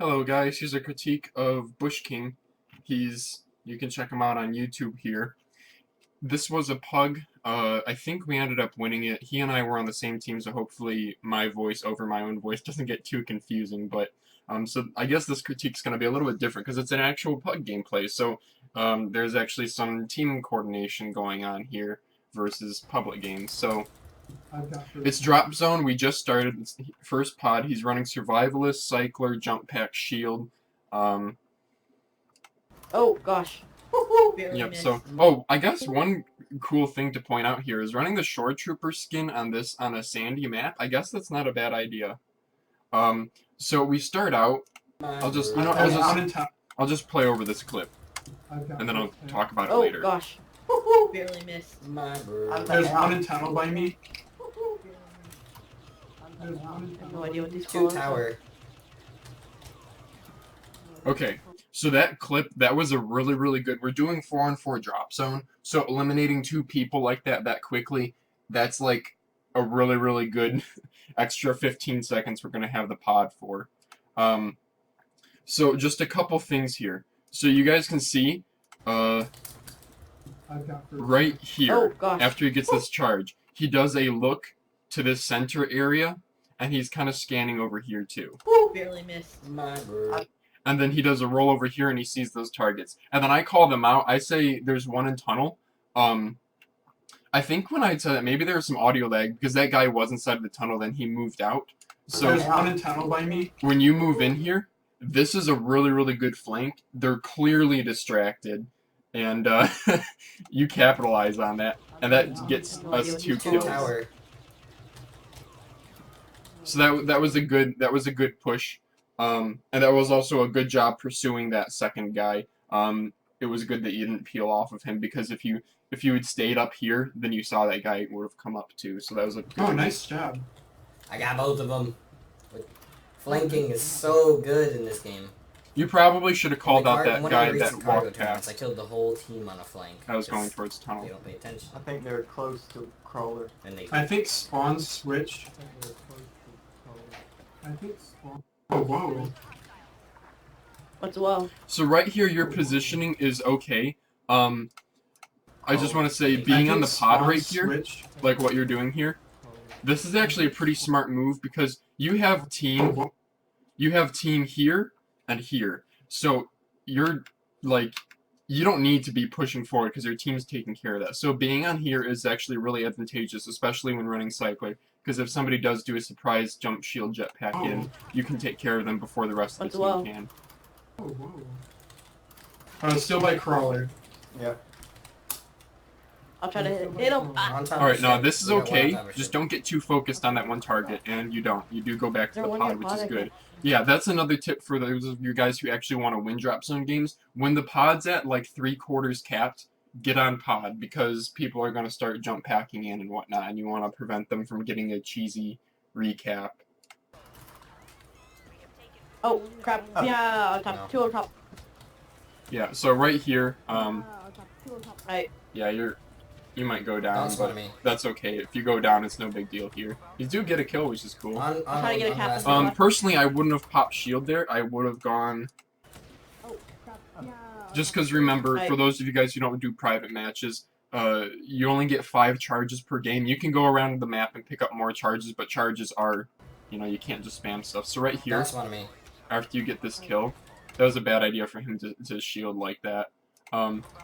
Hello guys, here's a critique of Bushhking. You can check him out on YouTube here. This was a PUG. I think we ended up winning it. He and I were on the same team, so hopefully my voice over my own voice doesn't get too confusing. But so I guess this critique's going to be a little bit different because it's an actual PUG gameplay. So there's actually some team coordination going on here versus public games. So it's drop zone. We just started. It's the first pod. He's running survivalist, cycler, jump pack, shield. Oh gosh. Yep. So, I guess one cool thing to point out here is running the shore trooper skin on a sandy map. I guess that's not a bad idea. So we start out. I'll just play over this clip, and then I'll talk about it later. Oh gosh. Barely missed. There's one in tunnel by me. I have no idea what these Two call tower. Okay, so that clip, that was a really good. We're doing 4-on-4 drop zone, so eliminating two people like that quickly, that's like a really good extra 15 seconds we're gonna have the pod for. So just a couple things here. So you guys can see, right here, after he gets this charge, he does a look to this center area, and he's kind of scanning over here too. Barely missed. And then he does a roll over here and he sees those targets. And then I call them out. I say there's one in tunnel. I think when I said that, maybe there was some audio lag because that guy was inside of the tunnel, then he moved out. So There's one in tunnel by me. when you move in here, this is a really good flank. They're clearly distracted. And you capitalize on that. And that gets us 2 kills. Tower. So that was a good push. And that was also a good job pursuing that second guy. It was good that you didn't peel off of him because if you had stayed up here, then you saw that guy would have come up too. So that was a good Nice job. I got both of them. Flanking is so good in this game. You probably should have called out that guy that walked tournaments, past. I killed the whole team on a flank. I was going towards tunnel. They don't pay attention. I think they're close to crawler. And they I think spawn switched. I think spawn. Oh, whoa. What's well? So right here, your positioning is okay. I just want to say, being on the pod right here, like what you're doing here, this is actually a pretty smart move because you have team here and here. So you're like, you don't need to be pushing forward because your team's taking care of that. So being on here is actually really advantageous, especially when running cycler. Because if somebody does do a surprise jump shield jetpack in, you can take care of them before the rest of the team can. Oh, whoa. Still by crawler. Yeah. I'll try to hit him. Alright, no, this is okay. Just don't get too focused on that one target, and you don't. You do go back to the pod, which is good. Yeah, that's another tip for those of you guys who actually want to win drop zone games. When the pod's at like 3/4 capped, get on pod because people are going to start jump packing in and whatnot, and you want to prevent them from getting a cheesy recap. Oh crap! Yeah, on top. No. 2 on top. Yeah, so right here, Right. yeah, you might go down, That's but what I mean. that's okay. If you go down, it's no big deal here. You do get a kill, which is cool. On trying to get a cap. Personally, I wouldn't have popped shield there. I would have gone. Just because remember, for those of you guys who don't do private matches, you only get 5 charges per game. You can go around the map and pick up more charges, but charges are, you can't just spam stuff. So right here, That's what I mean. after you get this kill, that was a bad idea for him to shield like that.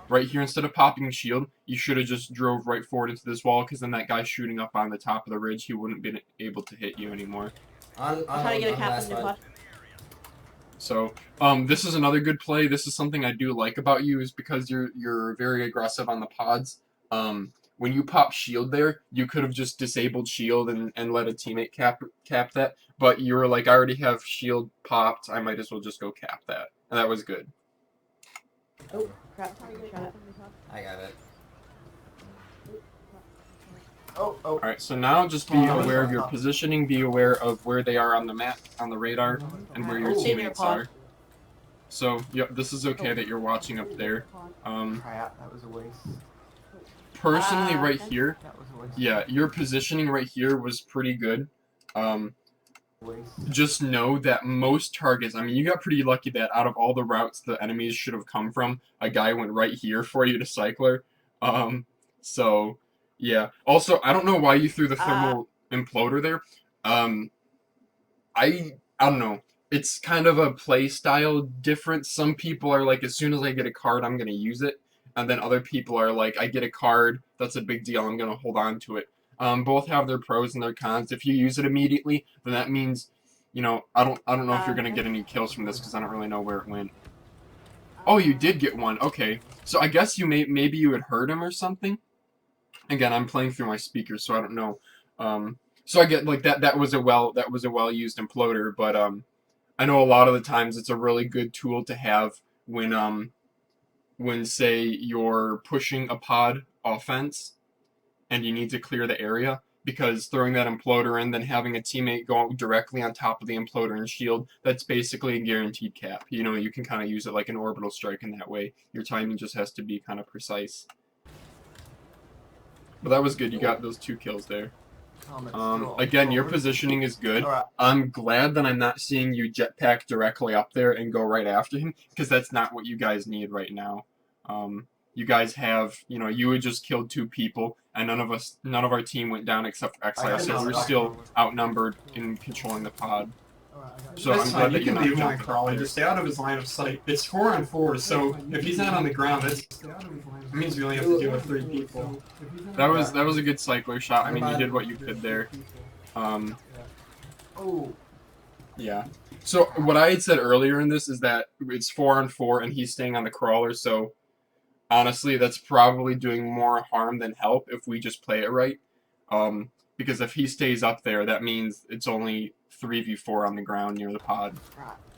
Right here, instead of popping shield, you should have just drove right forward into this wall, because then that guy shooting up on the top of the ridge, he wouldn't be able to hit you anymore. I'm trying to get a cap in the pod. So, this is another good play. This is something I do like about you, is because you're very aggressive on the pods. When you pop shield there, you could have just disabled shield and let a teammate cap that, but you were like, I already have shield popped, I might as well just go cap that. And that was good. Oh crap! I got it. Oh. Alright, so now just be aware of your positioning, be aware of where they are on the map, on the radar, and where your teammates are. So, yep, this is okay that you're watching up there. Crap, that was a waste. Personally, right here, That was a waste. yeah, your positioning right here was pretty good. Waste. just know that most targets, I mean, you got pretty lucky that out of all the routes the enemies should have come from, a guy went right here for you to cycler. So, yeah. Also, I don't know why you threw the thermal imploder there. I don't know. It's kind of a play style difference. Some people are like, as soon as I get a card, I'm going to use it. And then other people are like, I get a card, that's a big deal, I'm going to hold on to it. Both have their pros and their cons. If you use it immediately, then that means, you know, I don't know if you're gonna get any kills from this because I don't really know where it went. Oh, you did get one. Okay, so I guess you maybe you had heard him or something. Again, I'm playing through my speakers, so I don't know. So I get like that was a well used imploder, but I know a lot of the times it's a really good tool to have when say you're pushing a pod offense and you need to clear the area, because throwing that imploder in, then having a teammate go directly on top of the imploder and shield, that's basically a guaranteed cap. You know, you can kind of use it like an orbital strike in that way. Your timing just has to be kind of precise. But that was good. You got those 2 kills there. Again, your positioning is good. Alright. I'm glad that I'm not seeing you jetpack directly up there and go right after him, because that's not what you guys need right now. You guys have, you know, you had just killed 2 people, and none of our team went down except for XI, so we're still outnumbered in controlling the pod. So That's I'm fine. glad You that you're can not leave my jumping crawler. up there. Just stay out of his line of sight. It's 4 on 4, so if he's not on the ground, that means we only have to deal with 3 people. That was a good cycler shot. I mean, you did what you could there. Oh. Yeah. So what I had said earlier in this is that it's 4 on 4, and he's staying on the crawler. So honestly, that's probably doing more harm than help if we just play it right. Because if he stays up there, that means it's only 3v4 on the ground near the pod.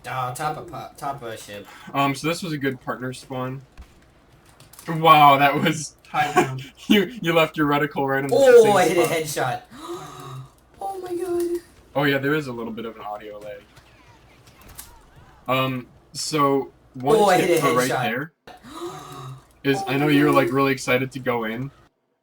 Top of a ship. So this was a good partner spawn. Wow, that was High ground. you left your reticle right in the Oh, same I hit a spot. headshot. Oh my god. Oh yeah, there is a little bit of an audio lag. So one I tip hit a for right headshot. there is, I know you're like really excited to go in,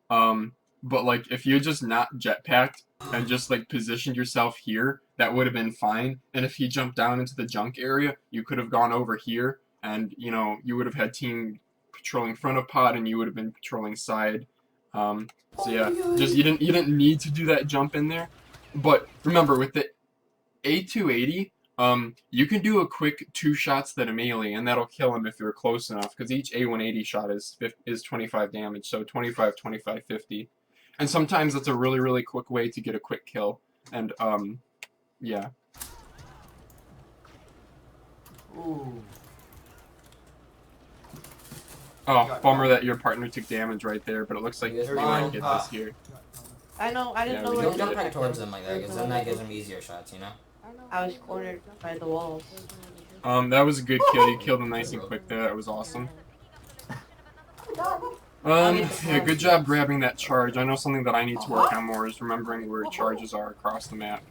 but like if you just not jetpacked and just like positioned yourself here, that would have been fine. And if he jumped down into the junk area, you could have gone over here, and you know you would have had team patrolling front of pod, and you would have been patrolling side. So yeah, just you didn't need to do that jump in there. But remember, with the A280, you can do a quick 2 shots that are melee, and that'll kill him if you're close enough, because each A180 shot is 25 damage, so 25, 25, 50. And sometimes that's a really, really quick way to get a quick kill. And, yeah. Ooh. Oh, bummer that your partner took damage right there, but it looks like we might get this here. I know. I didn't Yeah, know we where Don't to jump go. back towards them like that, because then that gives them easier shots, you know? I was cornered by the walls. That was a good kill. You killed him nice and quick there. That was awesome. Yeah, good job grabbing that charge. I know something that I need to work on more is remembering where charges are across the map.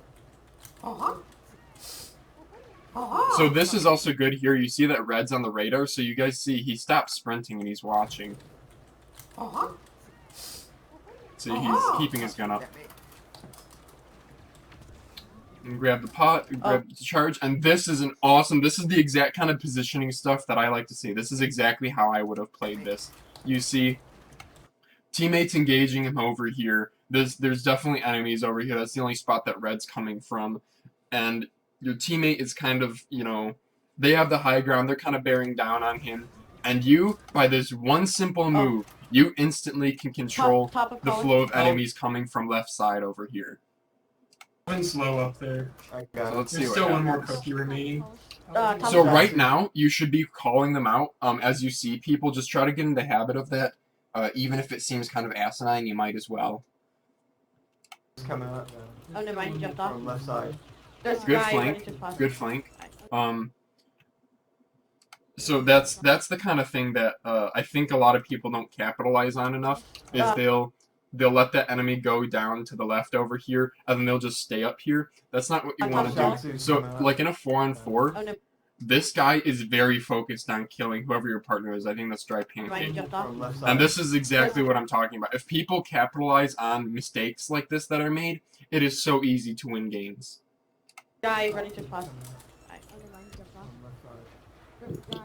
So this is also good here. You see that red's on the radar, so you guys see he stopped sprinting and he's watching. See, he's keeping his gun up. And grab the pot, grab the charge, and this is this is the exact kind of positioning stuff that I like to see. This is exactly how I would have played this. You see teammates engaging him over here. There's definitely enemies over here. That's the only spot that red's coming from. And your teammate is kind of, you know, they have the high ground. They're kind of bearing down on him. And you, by this one simple move, you instantly can control the flow of enemies coming from left side over here. One's low up there. I So got it. let's see There's what still one happens. more cookie remaining. So right now, you should be calling them out as you see people. Just try to get in the habit of that. Even if it seems kind of asinine, you might as well. It's coming up. Oh, never mind. He jumped off. From left side. There's a Good guy flank. ready to pause. Good flank. So that's the kind of thing that I think a lot of people don't capitalize on enough. Is they'll let that enemy go down to the left over here, and then they'll just stay up here. That's not what you want to do. So like in a 4-on-4, Oh, no. this guy is very focused on killing whoever your partner is. I think that's Dry Never mind. He Pancake. jumped off. From left side. And this is exactly what I'm talking about. If people capitalize on mistakes like this that are made, it is so easy to win games. Guy running to plus.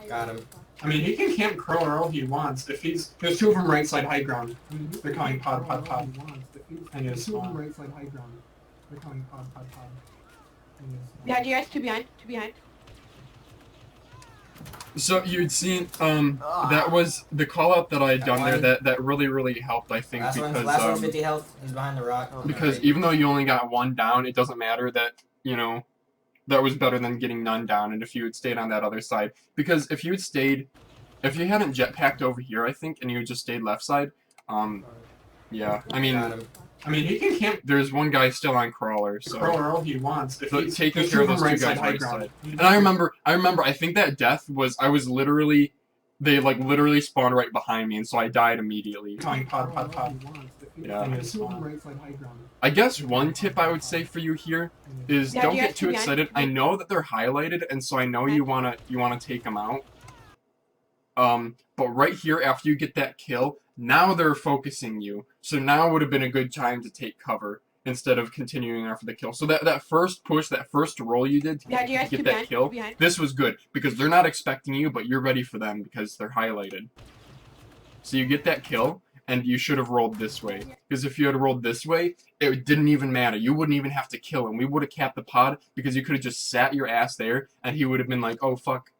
Got him. I mean, he can camp crawler all he wants. If he's there's two of them right side high ground. They're calling pod. And he's spawn. Behind you guys, two behind. So you'd seen that was the call out that I had done there that really helped, I think, Last because one's 50 health. He's behind the rock. because Right. even though you only got one down, it doesn't matter that, you know, that was better than getting none down. And if you had stayed on that other side, because if you hadn't jetpacked over here, I think, and you had just stayed left side, yeah, I mean, Got him. He can camp there's one guy still on crawler, so crawler all he wants. If so he's taking there's care two of of those them two right guys side high right ground. side. And I remember, I think that death was, they like literally spawned right behind me, and so I died immediately. Calling pod. Yeah. And he's spawn. I guess one tip I would say for you here is Yeah, don't you get guys too two behind. excited. I know that they're highlighted, and so I know you wanna take them out. But right here, after you get that kill, now they're focusing you. So now would have been a good time to take cover instead of continuing after the kill. So that first push, that first roll you did to Behind you guys, get two that behind. kill, Two behind. this was good because they're not expecting you, but you're ready for them because they're highlighted. So you get that kill, and you should have rolled this way. Because if you had rolled this way, it didn't even matter. You wouldn't even have to kill him. We would have capped the pod because you could have just sat your ass there, and he would have been like, oh, fuck.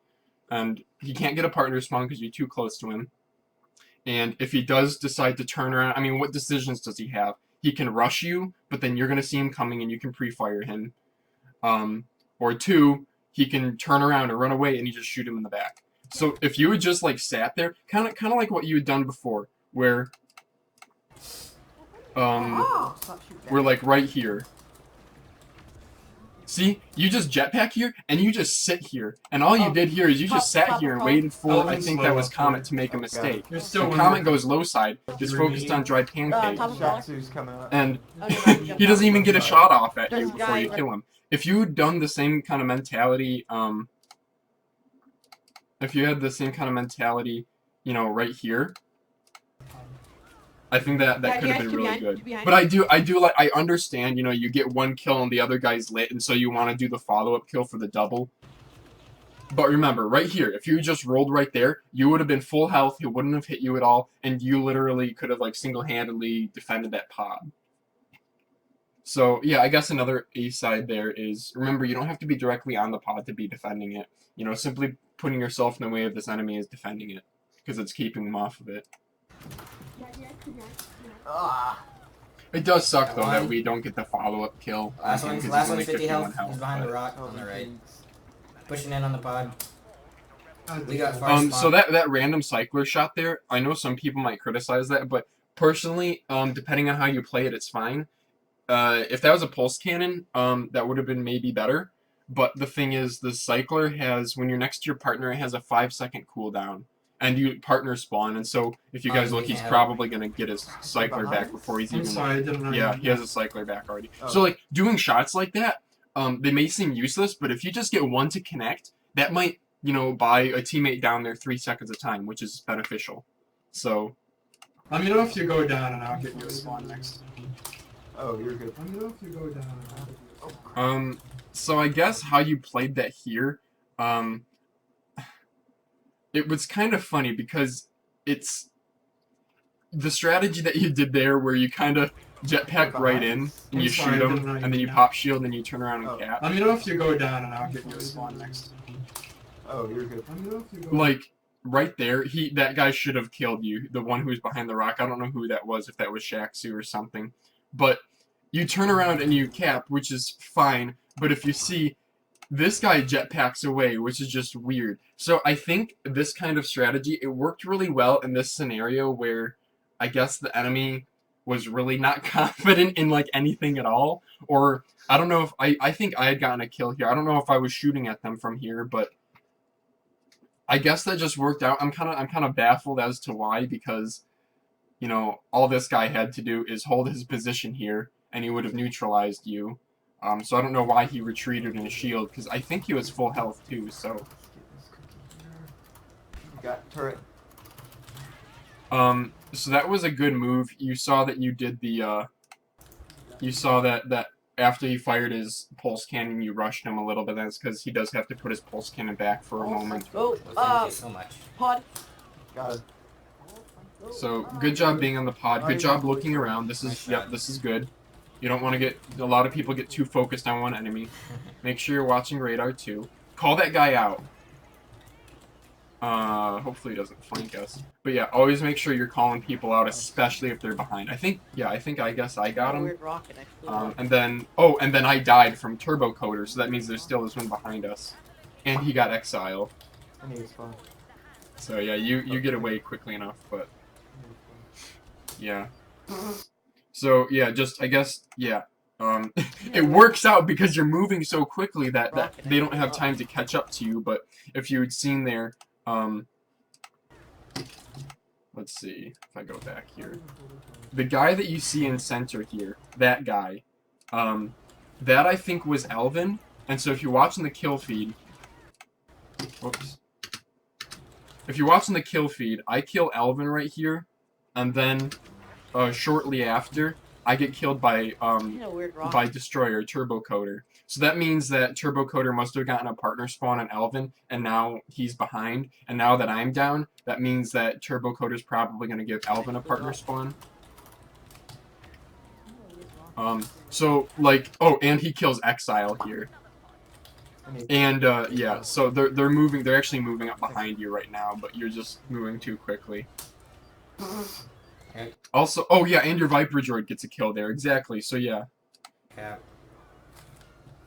And he can't get a partner spawn because you're too close to him. And if he does decide to turn around, I mean, what decisions does he have? He can rush you, but then you're going to see him coming and you can pre-fire him. Or two, he can turn around and run away and you just shoot him in the back. So if you had just like sat there, kind of like what you had done before, where we're like right here. See, you just jetpack here and you just sit here, and all you did here is you just sat here and waited for I think that was Comet to make a mistake. There's still When one Comet more. goes low side, just focused on dry pancakes, top of the wall. Shatsu's coming up. and Oh, never mind, he doesn't even get a shot off at There's you a before guy you right- kill him. If you had done the same kind of mentality, if you had the same kind of mentality, you know, right here, I think that Yeah, could you have guys been two really behind, good. two behind. But I do like, I understand, you know, you get one kill and the other guy's lit, and so you want to do the follow-up kill for the double. But remember, right here, if you just rolled right there, you would have been full health, he wouldn't have hit you at all, and you literally could have, like, single-handedly defended that pod. So, yeah, I guess another A-side there is, remember, you don't have to be directly on the pod to be defending it. You know, simply putting yourself in the way of this enemy is defending it, because it's keeping them off of it. Ah. It does suck, That though, that one. we don't get the follow-up kill. Last on him, one's 'cause last he's only one's 50 health. 51 He's behind the but- rock Oh, on the right. thanks. Pushing in on the pod. We got far spawn. So that random cycler shot there, I know some people might criticize that, but personally, depending on how you play it, it's fine. If that was a pulse cannon, that would have been maybe better. But the thing is, the cycler has, when you're next to your partner, it has a 5-second cooldown. And you partner spawn, and so if you guys Oh, look, he's yeah. probably going to get his cycler back before he's I'm even... sorry, I didn't know. Yeah, he has a cycler back already. Oh. So, like, doing shots like that, they may seem useless, but if you just get one to connect, that might, you know, buy a teammate down there 3 seconds of time, which is beneficial. So, Let me know if you go down and I'll get you a spawn next. Oh, you're good. so I guess how you played that here, it was kind of funny because it's the strategy that you did there where you kind of jetpack right in and you I'm sorry, shoot I him didn't know you and then you did pop shield and you turn around Oh. and cap. Let me know if you go down and I'll get you a spawn next. Oh, you're good. Like right there, that guy should have killed you. The one who's behind the rock. I don't know who that was, if that was Shaxu or something. But you turn around and you cap, which is fine. But if you see, this guy jetpacks away, which is just weird. So I think this kind of strategy, it worked really well in this scenario where I guess the enemy was really not confident in like anything at all. Or I don't know if I think I had gotten a kill here. I don't know if I was shooting at them from here, but I guess that just worked out. I'm kind of baffled as to why, because you know, all this guy had to do is hold his position here and he would have neutralized you. So I don't know why he retreated in a shield, because I think he was full health too, so. You got turret. So that was a good move. You saw that you did the, you saw that after he fired his pulse cannon, you rushed him a little bit. That's because he does have to put his pulse cannon back for a moment. Oh, Well, thank you so much. pod. Got it. So good job being on the pod. Good job looking around. This is this is good. You don't want to get a lot of people get too focused on one enemy. Make sure you're watching radar too. Call that guy out. Hopefully he doesn't flank us. But yeah, always make sure you're calling people out, especially if they're behind. I guess I got him. Weird rocket. And then I died from turbo coder, so that means there's still this one behind us. And he got exiled. I need to spawn. So yeah, you get away quickly enough, but yeah. So yeah, just I guess yeah. It works out because you're moving so quickly that they don't have time to catch up to you. But if you had seen there, let's see if I go back here. The guy that you see in center here, that guy, that I think was Elvin. And so if you're watching the kill feed, whoops. If you're watching the kill feed, I kill Elvin right here, and then shortly after, I get killed by Destroyer, Turbo Coder. So that means that Turbo Coder must have gotten a partner spawn on Elvin, and now he's behind. And now that I'm down, that means that Turbo Coder's probably going to give Elvin a partner spawn. So, like, oh, and he kills Exile here. And, yeah, so they're actually moving up behind you right now, but you're just moving too quickly. Okay. Also, oh yeah, and your Viper droid gets a kill there, exactly, so yeah. Yeah.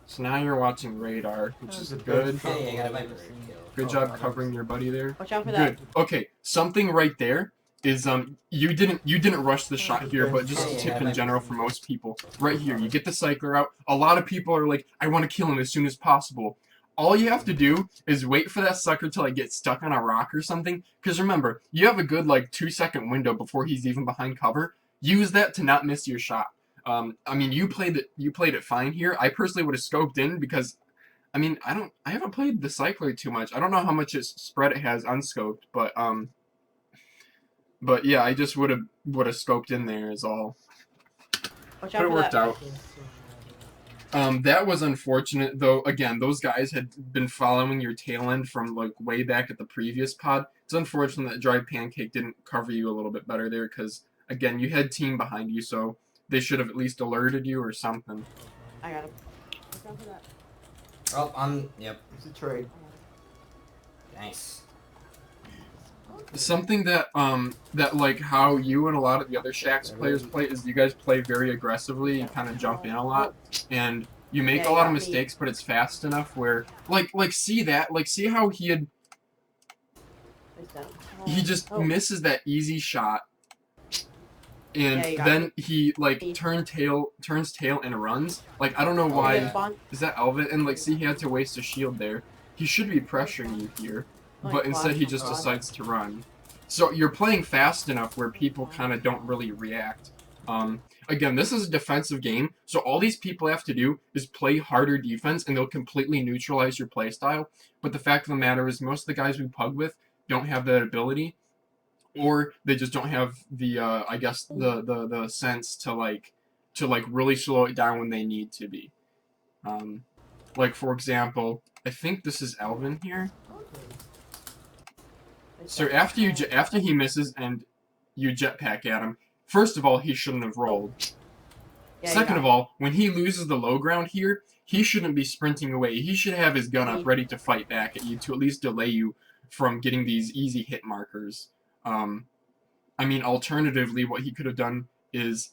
So now you're watching radar, which is good. Hey, I got a Viper kill. Good job covering your buddy there. Watch out for that. Good. Okay, something right there is, you didn't rush the shot here, but just a tip in general for most people. Right here, you get the cycler out. A lot of people are like, I want to kill him as soon as possible. All you have to do is wait for that sucker till I get stuck on a rock or something. Because remember, you have a good, like, 2-second window before he's even behind cover. Use that to not miss your shot. I mean, you played it fine here. I personally would have scoped in because, I mean, I haven't played the cycler too much. I don't know how much spread it has unscoped, but yeah, I just would have scoped in there is all. Watch But out it for worked that. out. That was unfortunate, though. Again, those guys had been following your tail end from, like, way back at the previous pod. It's unfortunate that Dry Pancake didn't cover you a little bit better there, because, again, you had team behind you, so they should have at least alerted you or something. I got him. Watch out for that. Oh, yep. It's a trade. Nice. Something that, like, how you and a lot of the other Shaxx players play is you guys play very aggressively, you kind of jump in a lot, and you make a lot of mistakes, but it's fast enough where, see how he just misses that easy shot, and then he, like, turns tail and runs. Like, I don't know why, is that Elvin? And, like, see, he had to waste a shield there. He should be pressuring you here. But instead he just decides to run. So you're playing fast enough where people kind of don't really react. Again, this is a defensive game, so all these people have to do is play harder defense and they'll completely neutralize your playstyle. But the fact of the matter is most of the guys we pug with don't have that ability, or they just don't have the I guess the sense to like really slow it down when they need to be. Like for example, I think this is Elvin here. So after he misses and you jetpack at him, first of all, he shouldn't have rolled. Second of all, when he loses the low ground here, he shouldn't be sprinting away. He should have his gun up ready to fight back at you to at least delay you from getting these easy hit markers. I mean, alternatively, what he could have done is,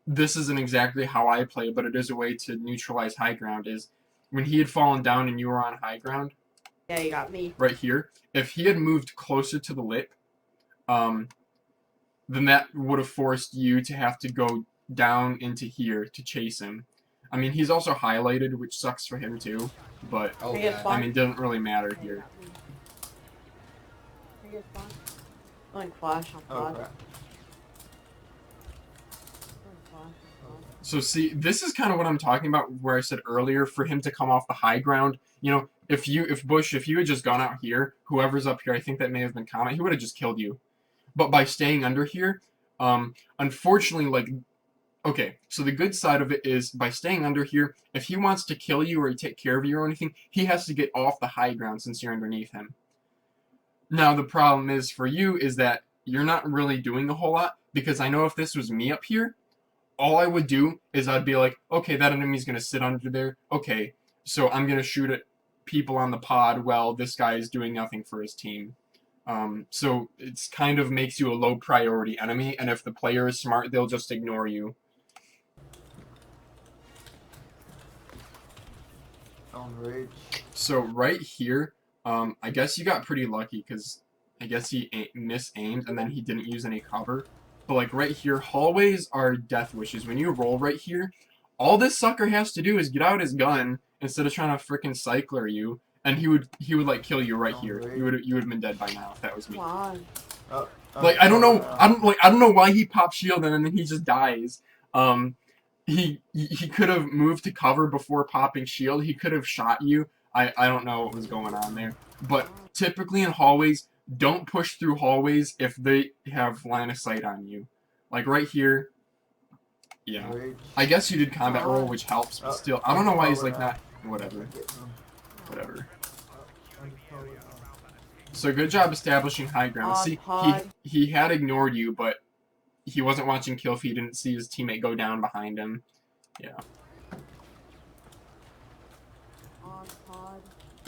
this isn't exactly how I play, but it is a way to neutralize high ground, is when he had fallen down and you were on high ground, yeah, you got me. right here, if he had moved closer to the lip, then that would have forced you to have to go down into here to chase him. I mean, he's also highlighted, which sucks for him too, but, I mean, it doesn't really matter here. Going flash on Oh, pod. crap. So see, this is kind of what I'm talking about, where I said earlier, for him to come off the high ground, you know, if Bush, if you had just gone out here, whoever's up here, I think that may have been Comet, he would have just killed you. But by staying under here, unfortunately, like, Okay, so the good side of it is by staying under here, if he wants to kill you or take care of you or anything, he has to get off the high ground since you're underneath him. Now the problem is for you is that you're not really doing a whole lot, because I know if this was me up here, all I would do is I'd be like, okay, that enemy's going to sit under there. Okay, so I'm going to shoot at people on the pod while this guy is doing nothing for his team. So it's kind of makes you a low priority enemy, and if the player is smart, they'll just ignore you. On ridge. So right here, I guess you got pretty lucky because I guess he misaimed and then he didn't use any cover. But like right here, hallways are death wishes. When you roll right here, all this sucker has to do is get out his gun instead of trying to frickin' cycler you, and he would like kill you right here. You would have been dead by now if that was me. Come on. Like I don't know why he popped shield and then he just dies. He could have moved to cover before popping shield. He could have shot you. I don't know what was going on there. But typically in hallways, don't push through hallways if they have line of sight on you. Like right here. Yeah. I guess you did combat roll, which helps, but still. I don't know why he's like that. Whatever. Whatever. So good job establishing high ground. See, he had ignored you, but he wasn't watching kill feed, didn't see his teammate go down behind him. Yeah.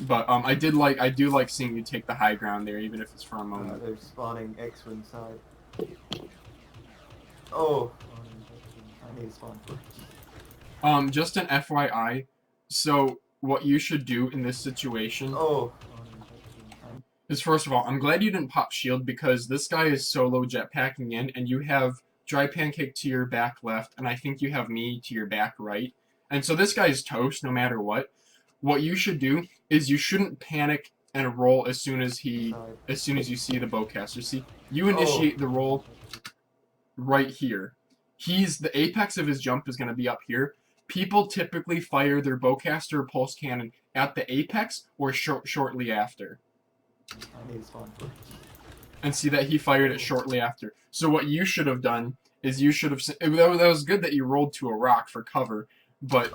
But I do like seeing you take the high ground there, even if it's for a moment. They're spawning X-wing side. Oh, I need to spawn first. Just an FYI. So what you should do in this situation is, first of all, I'm glad you didn't pop shield because this guy is solo jetpacking in, and you have Dry Pancake to your back left, and I think you have me to your back right. And so this guy is toast no matter what. What you should do is you shouldn't panic and roll as soon as you see the bowcaster. See, you initiate the roll right here. The apex of his jump is going to be up here. People typically fire their bowcaster or pulse cannon at the apex or shortly after. I need to spawn first. And see that he fired it shortly after. So what you should have done is you should have... That was good that you rolled to a rock for cover, but...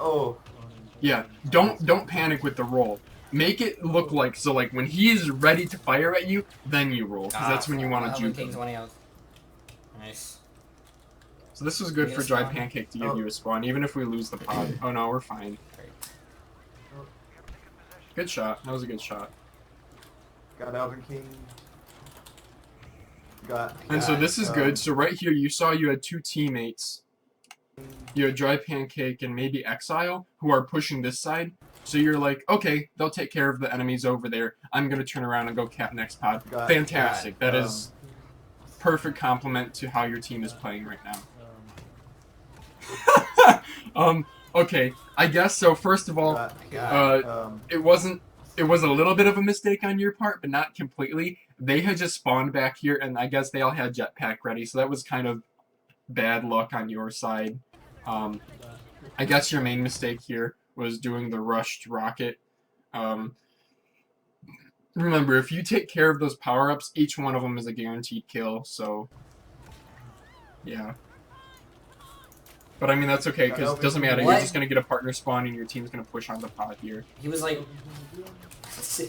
Yeah, don't panic with the roll. Make it look like, so like when he is ready to fire at you, then you roll, because that's when you want to juke him. Nice. So this was good for Dry Pancake to give you a spawn, even if we lose the pod. Oh no, we're fine. Good shot. That was a good shot. Got Alvin King. And so this is good. So right here, you saw you had two teammates. You had Dry Pancake and maybe Exile, who are pushing this side. So you're like, okay, they'll take care of the enemies over there. I'm going to turn around and go cap next pod. Fantastic. That is perfect compliment to how your team is playing right now. Okay, I guess so. First of all, it was a little bit of a mistake on your part, but not completely. They had just spawned back here, and I guess they all had jetpack ready, so that was kind of bad luck on your side. I guess your main mistake here was doing the rushed rocket. Remember, if you take care of those power-ups, each one of them is a guaranteed kill, so... Yeah. But I mean, that's okay, because it doesn't matter. You're just going to get a partner spawn, and your team's going to push on the pod here. He was like...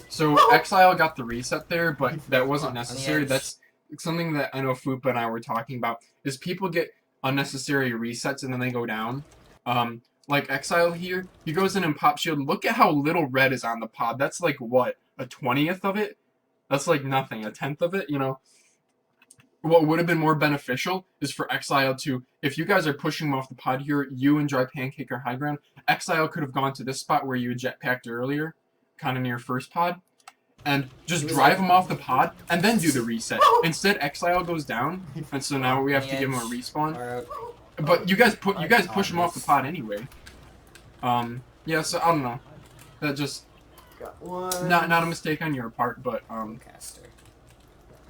So, Exile got the reset there, but that wasn't necessary. That's something that I know Fupa and I were talking about, is people get unnecessary resets and then they go down. Like Exile here, he goes in and pops shield. Look at how little red is on the pod. That's like, what, a 20th of it? That's like nothing, a 10th of it, you know? What would have been more beneficial is for Exile to, if you guys are pushing him off the pod here, you and Dry Pancake are high ground, Exile could have gone to this spot where you had jetpacked earlier, kind of near first pod, and just drive him off the pod, and then do the reset. Instead, Exile goes down, and so now we have to give him a respawn. But you guys push him off the pod anyway. Yeah, so I don't know. That just not a mistake on your part, but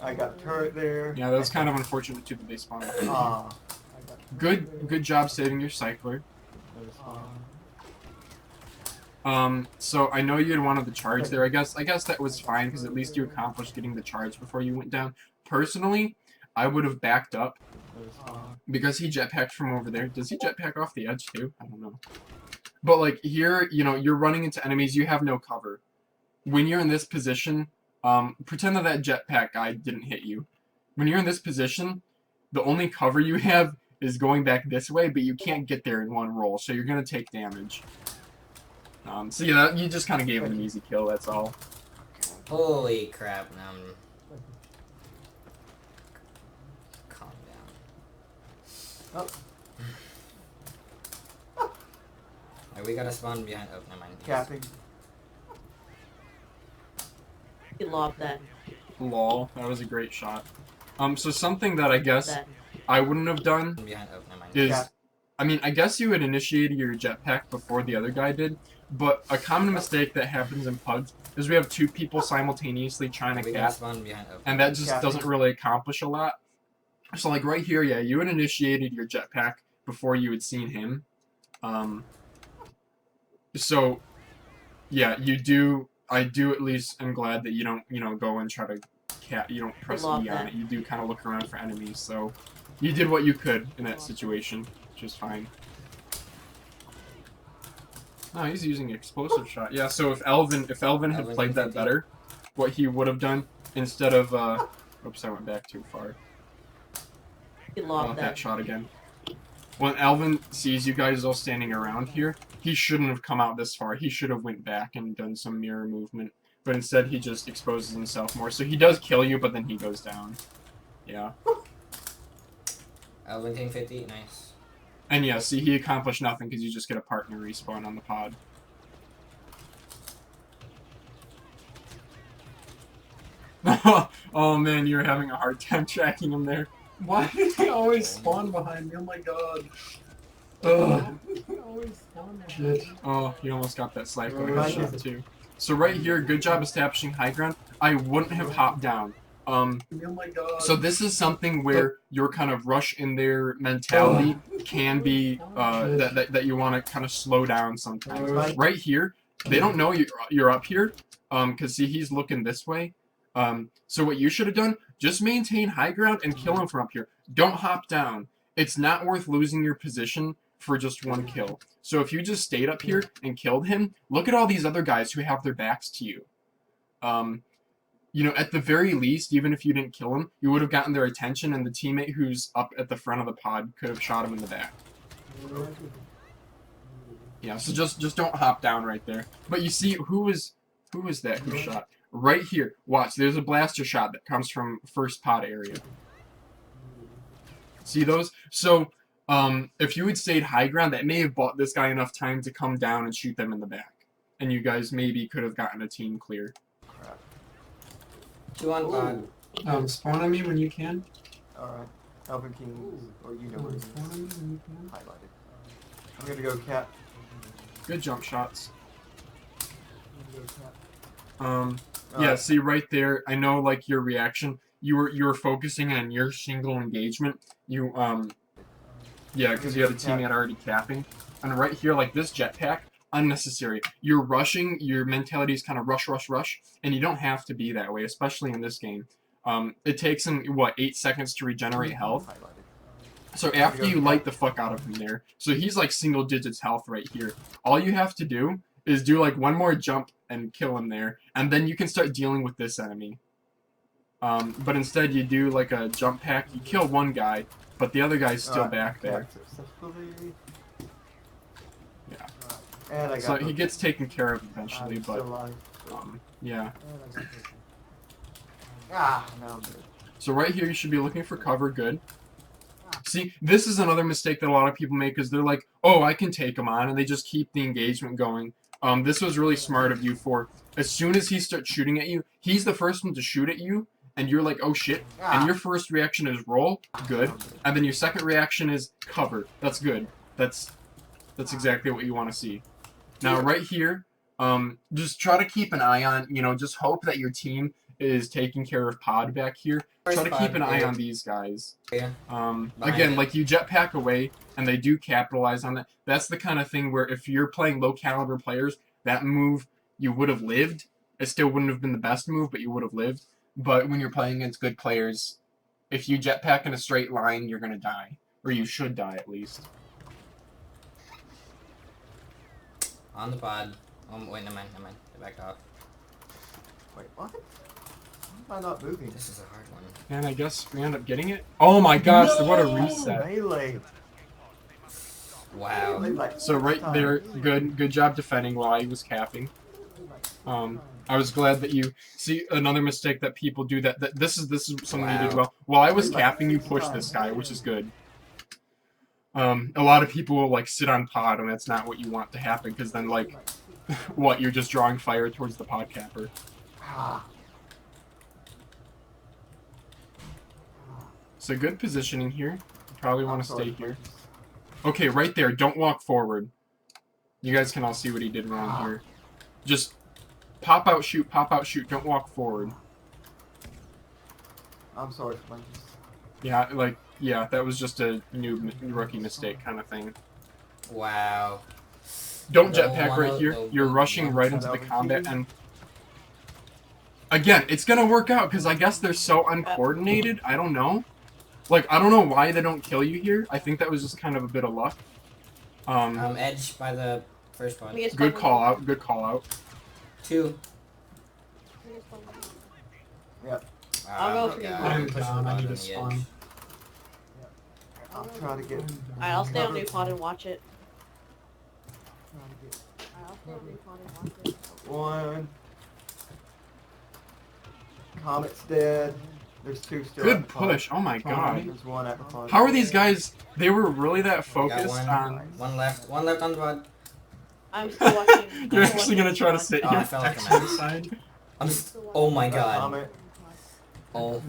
I got turret there. Yeah, that was kind of unfortunate too that they spawned. Good job saving your cycler. So I know you had wanted the charge there. I guess that was fine because at least you accomplished getting the charge before you went down. Personally, I would have backed up Because he jetpacked from over there. Does he jetpack off the edge too? I don't know. But like here, you know, you're running into enemies, you have no cover. When you're in this position, pretend that jetpack guy didn't hit you. When you're in this position, the only cover you have is going back this way, but you can't get there in one roll, so you're gonna take damage. So yeah, you just kind of gave him an easy kill, that's all. Holy crap, now I'm... Calm down. Oh. Alright, we gotta spawn behind... Oh, never mind. Capping. He lobbed that. Lol, that was a great shot. So something that I guess That. I wouldn't have done Behind... Oh, never mind. is, Yeah. I mean, I guess you had initiated your jetpack before the other guy did, but a common mistake that happens in PUG is we have two people simultaneously trying to We gotta cap, spawn behind... Oh. and that just Capping. doesn't really accomplish a lot. So like right here, yeah, you had initiated your jetpack before you had seen him. So, yeah, you do, I do at least, I'm glad that you don't, you know, go and try to you don't press E love on that. it. You do kind of look around for enemies, so you did what you could in that situation, which is fine. No, he's using explosive shot. Yeah, so if Elvin had Elvin played that 50. better, what he would have done instead of oops, I went back too far. He I'll lobbed have that. that shot again. When Elvin sees you guys all standing around here, he shouldn't have come out this far. He should have went back and done some mirror movement. But instead, he just exposes himself more. So he does kill you, but then he goes down. Yeah. Elvin King 50, nice. And yeah, see, he accomplished nothing because you just get a partner respawn on the pod. Oh man, you're having a hard time tracking him there. Why do they always spawn behind me? Oh my god. Ugh. They always spawn behind me. Oh, you almost got that sniper Right. shot too. So right here, good job establishing high ground. I wouldn't have hopped down. Oh my god. So this is something where your kind of rush in their mentality can be that you want to kind of slow down sometimes. Right here, they don't know you're up here, because see, he's looking this way. So what you should have done, just maintain high ground and kill him from up here. Don't hop down. It's not worth losing your position for just one kill. So if you just stayed up here and killed him, look at all these other guys who have their backs to you. You know, at the very least, even if you didn't kill him, you would have gotten their attention, and the teammate who's up at the front of the pod could have shot him in the back. Yeah, so just don't hop down right there. But you see, who was that who shot? Right here. Watch, there's a blaster shot that comes from first pod area. See those? So, if you had stayed high ground, that may have bought this guy enough time to come down and shoot them in the back. And you guys maybe could have gotten a team clear. 2 on pod. Spawn on me when you can. Alright. Elvin King, or you know where he is. Spawn on me when you can. Highlighted. I'm gonna go cap. Good jump shots. I'm gonna go cap. Yeah, Alright. see right there, I know like your reaction, you were focusing on your single engagement. You yeah, because you had a teammate already capping. And right here, like this jetpack, unnecessary. You're rushing, your mentality is kind of rush, and you don't have to be that way, especially in this game. It takes him, what, 8 seconds to regenerate health? Highlighted. So after you light the fuck out of him there, so he's like single digits health right here. All you have to do is do like one more jump and kill him there, and then you can start dealing with this enemy. But instead you do like a jump pack, you kill one guy, but the other guy's still Alright, back there. capped successfully. Yeah. Alright. And I got So the- he gets taken care of eventually, I'm but still alive. yeah. Ah, now I'm dead. So right here you should be looking for cover, good. See, this is another mistake that a lot of people make, is they're like, oh, I can take him on, and they just keep the engagement going. This was really smart of you for, as soon as he starts shooting at you, he's the first one to shoot at you, and you're like, oh shit, and your first reaction is roll, good, and then your second reaction is cover, that's good. That's exactly what you want to see. Now right here, just try to keep an eye on, you know, just hope that your team is taking care of pod back here. Try to keep an eye on these guys. Yeah. Again, like you jetpack away, and they do capitalize on that. That's the kind of thing where if you're playing low caliber players, that move you would have lived. It still wouldn't have been the best move, but you would have lived. But when you're playing against good players, if you jetpack in a straight line, you're gonna die. Or you should die, at least. On the pod. Oh, wait, never mind. Get back off. Wait, what? Why am I not moving? This is a hard one. And I guess we end up getting it. Oh my gosh, what a reset. Melee. Wow. Like, So right there, good job defending while I was capping. I was glad that you see another mistake that people do that this is something you did well. While I was capping, you pushed this guy, which is good. A lot of people will like sit on pod, and that's not what you want to happen, because then like, what, you're just drawing fire towards the pod capper. So good positioning here. You probably want to stay here. Okay, right there. Don't walk forward. You guys can all see what he did wrong here. Just pop out, shoot, pop out, shoot. Don't walk forward. I'm sorry, Flanges. Yeah, like, yeah, that was just a new rookie mistake kind of thing. Wow. Don't No, jetpack right here. You're rushing right into the Over combat, here. and again, it's gonna work out because I guess they're so uncoordinated. I don't know. Like, I don't know why they don't kill you here. I think that was just kind of a bit of luck. Edge by the first one. Good call out. Good call out. 2. Yep. I'll go for you. I'm Push down, the I button need on to the edge. spawn. I'm trying to get. Alright, I'll stay on new pod and watch it. One. Comet's dead. There's 2 still. at Good the pod. push. Oh my god. There's 1 at the pod. How are these guys? They were really that Got focused one. on. One left on the pod. I'm still watching. You're actually gonna try to sit Oh, I here. felt like X a to the man. side. Oh my god. Comet. Oh.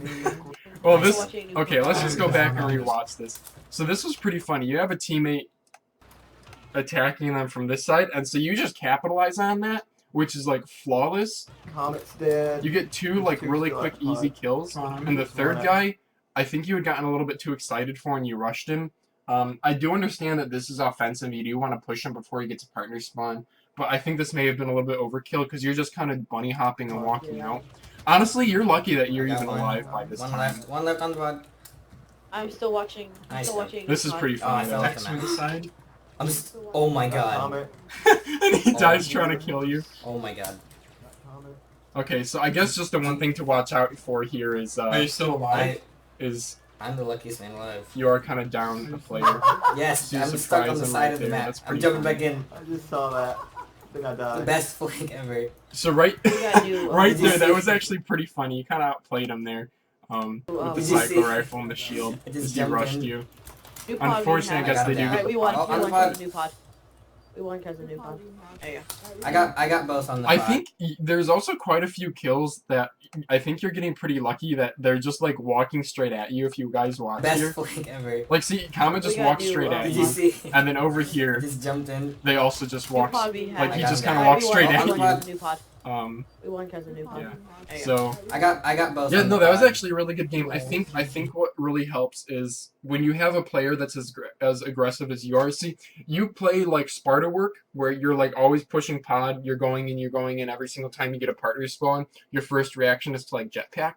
Well, this. Okay, let's just go back and rewatch this. So this was pretty funny. You have a teammate attacking them from this side, and so you just capitalize on that, which is like flawless. Comet's dead. You get 2 like really quick, easy kills, and the third guy, I think you had gotten a little bit too excited for, and you rushed him. I do understand that this is offensive. You do want to push him before he gets a partner spawn, but I think this may have been a little bit overkill because you're just kind of bunny hopping and walking out. Honestly, you're lucky that you're Got even one. alive by this One time. left. One left on the pod. I'm still watching. I'm Nice still one. watching. This is pretty Oh, I funny felt though. like X a to man. the side. Oh my god. Comet. And he dies trying to kill you. Oh my god. Comet. Okay, so I guess just the one thing to watch out for here is Are you still alive? I'm the luckiest man alive. you are kind of down a player. Yes, You I'm stuck surprise on the him side right of the there. map. That's I'm pretty jumping funny. back in. I just saw that. I think I The died. best flank ever. So right, gotta do, right did you there, that see- was actually pretty funny. You kind of outplayed him there, with the Did you sniper see- rifle and the shield. I just As he jumped rushed in. you. New pod, Unfortunately, I we guess have. they do Alright, get Alright, the we won. pod. We On won the pod. because of new pod. We won because of new pod. There you go. I got both on the I pod. think there's also quite a few kills that I think you're getting pretty lucky that they're just like walking straight at you if you guys watch Best here. flank ever. Like, see, Comet just We gotta walked do, straight at Did you, you see? and then over I here, just jumped in. they also just New walked, pod we have. like, he I just got kind of him. walked We straight won at because you. of new pod. Um, We won because of new pod. yeah. There you go. So, I got both. yeah, on no, the that was pod. actually a really good game. I think what really helps is when you have a player that's as aggressive as you are. See, you play like Sparta work, where you're like always pushing pod. You're going in every single time you get a partner spawn. Your first reaction is to like jetpack.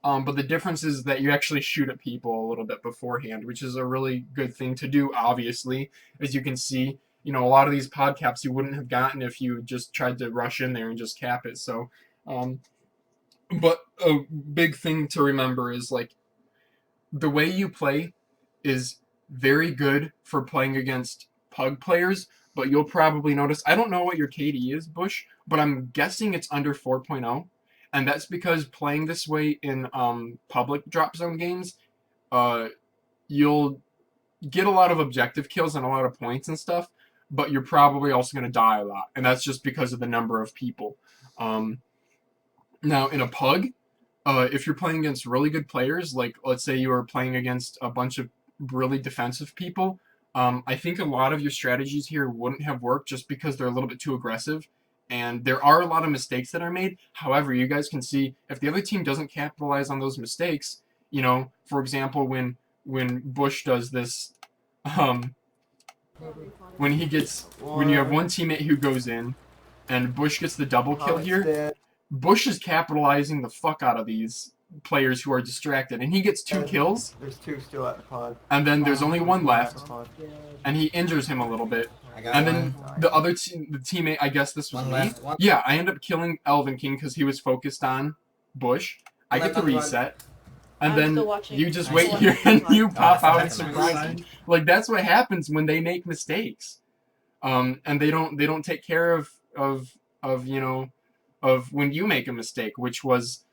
But the difference is that you actually shoot at people a little bit beforehand, which is a really good thing to do. Obviously, as you can see, you know, a lot of these pod caps you wouldn't have gotten if you just tried to rush in there and just cap it. So. But a big thing to remember is like the way you play is very good for playing against PUG players, but you'll probably notice, I don't know what your KD is, Bush, but I'm guessing it's under 4.0, and that's because playing this way in public drop zone games, you'll get a lot of objective kills and a lot of points and stuff, but you're probably also going to die a lot, and that's just because of the number of people. Now, in a PUG, if you're playing against really good players, like let's say you are playing against a bunch of really defensive people, I think a lot of your strategies here wouldn't have worked just because they're a little bit too aggressive, and there are a lot of mistakes that are made. However, you guys can see if the other team doesn't capitalize on those mistakes, you know, for example, when Bush does this, when you have one teammate who goes in, and Bush gets the double kill Comet's here. dead. Bush is capitalizing the fuck out of these players who are distracted, and he gets 2 kills, There's 2 still at the pod. and then there's only one At the left, pod. and he injures him a little bit. I got And one. then the other the teammate, I guess this was One me. left. One. Yeah, I end up killing Elven King because he was focused on Bush. I One get the left on the run. reset, and I'm then still watching. you just I'm wait still here and you pop that's out and the second surprise one. me. Like that's what happens when they make mistakes, and they don't take care of when you make a mistake, which was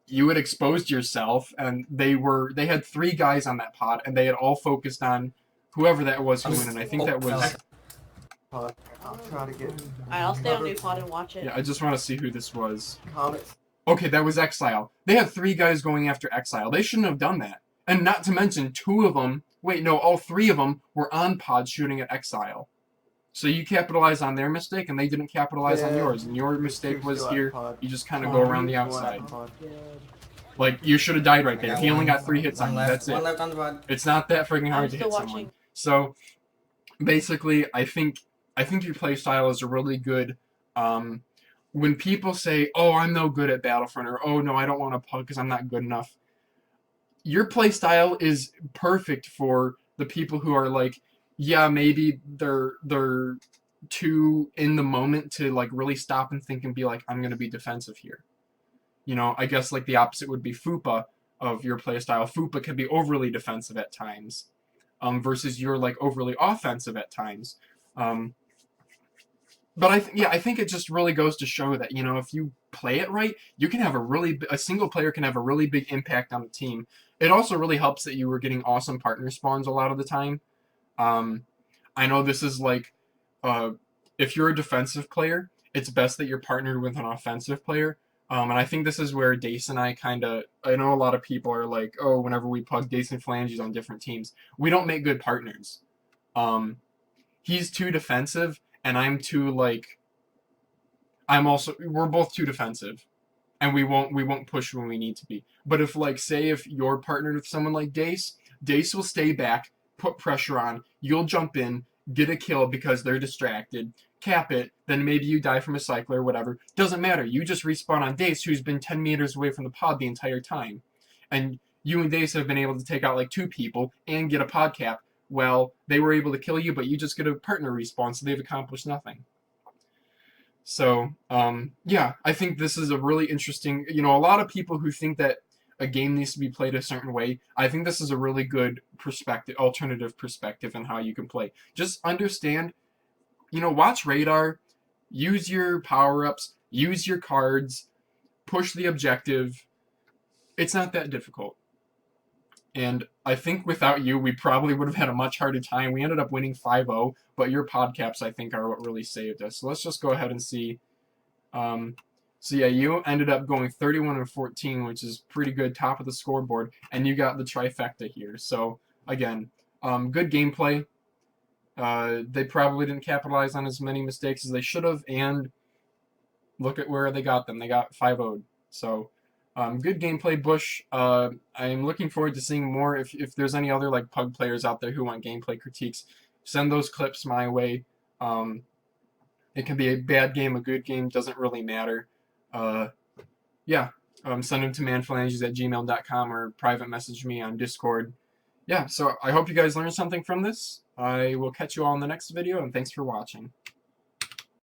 you had exposed yourself, and they had 3 guys on that pod, and they had all focused on whoever that was who won, and I think that was. Pod. I'll try to get Alright, I'll stay on new pod and watch it. Yeah, I just want to see who this was. comments. Okay, that was Exile. They had 3 guys going after Exile. They shouldn't have done that. And not to mention, 2 of them, all 3 of them were on pod shooting at Exile. So you capitalize on their mistake, and they didn't capitalize on Yeah. yours. And your There's mistake 2 was still at the here. pod. You just kind of go around the One at outside. the pod. Like, you should have died right I there. got He only one. got 3 hits on One you. left. That's One it. left on the pod. It's not that freaking I'm hard to still hit someone. watching. So, basically, I think your play style is a really good. When people say, "Oh, I'm no good at Battlefront," or "Oh no, I don't want to PUG because I'm not good enough," your play style is perfect for the people who are like, yeah, maybe they're too in the moment to like really stop and think and be like, I'm gonna be defensive here. I guess like the opposite would be FUPA of your play style. FUPA can be overly defensive at times, versus you're like overly offensive at times. But I think it just really goes to show that if you play it right, you can have a single player can have a really big impact on the team. It also really helps that you were getting awesome partner spawns a lot of the time. I know this is like, if you're a defensive player, it's best that you're partnered with an offensive player. And I think this is where Dace and I I know a lot of people are like, oh, whenever we PUG Dace and Phalanges on different teams, we don't make good partners. He's too defensive, and I'm too like, we're both too defensive, and we won't push when we need to be. But if if you're partnered with someone like Dace will stay back, put pressure on, you'll jump in, get a kill because they're distracted, cap it, then maybe you die from a cycler or whatever. Doesn't matter. You just respawn on Dace, who's been 10 meters away from the pod the entire time. And you and Dace have been able to take out like 2 people and get a pod cap. Well, they were able to kill you, but you just get a partner respawn, so they've accomplished nothing. So, yeah, I think this is a really interesting, a lot of people who think that a game needs to be played a certain way, I think this is a really good alternative perspective on how you can play. Just understand, watch radar, use your power-ups, use your cards, push the objective. It's not that difficult. And I think without you, we probably would have had a much harder time. We ended up winning 5-0, but your pod caps, I think, are what really saved us. So let's just go ahead and see. So yeah, you ended up going 31-14, which is pretty good, top of the scoreboard, and you got the trifecta here. So again, good gameplay. They probably didn't capitalize on as many mistakes as they should have, and look at where they got them. They got 5-0'd. So good gameplay, Bush. I'm looking forward to seeing more. If there's any other like PUG players out there who want gameplay critiques, send those clips my way. It can be a bad game, a good game, doesn't really matter. Yeah, send them to manphalanges@gmail.com or private message me on Discord. Yeah, so I hope you guys learned something from this. I will catch you all in the next video, and thanks for watching.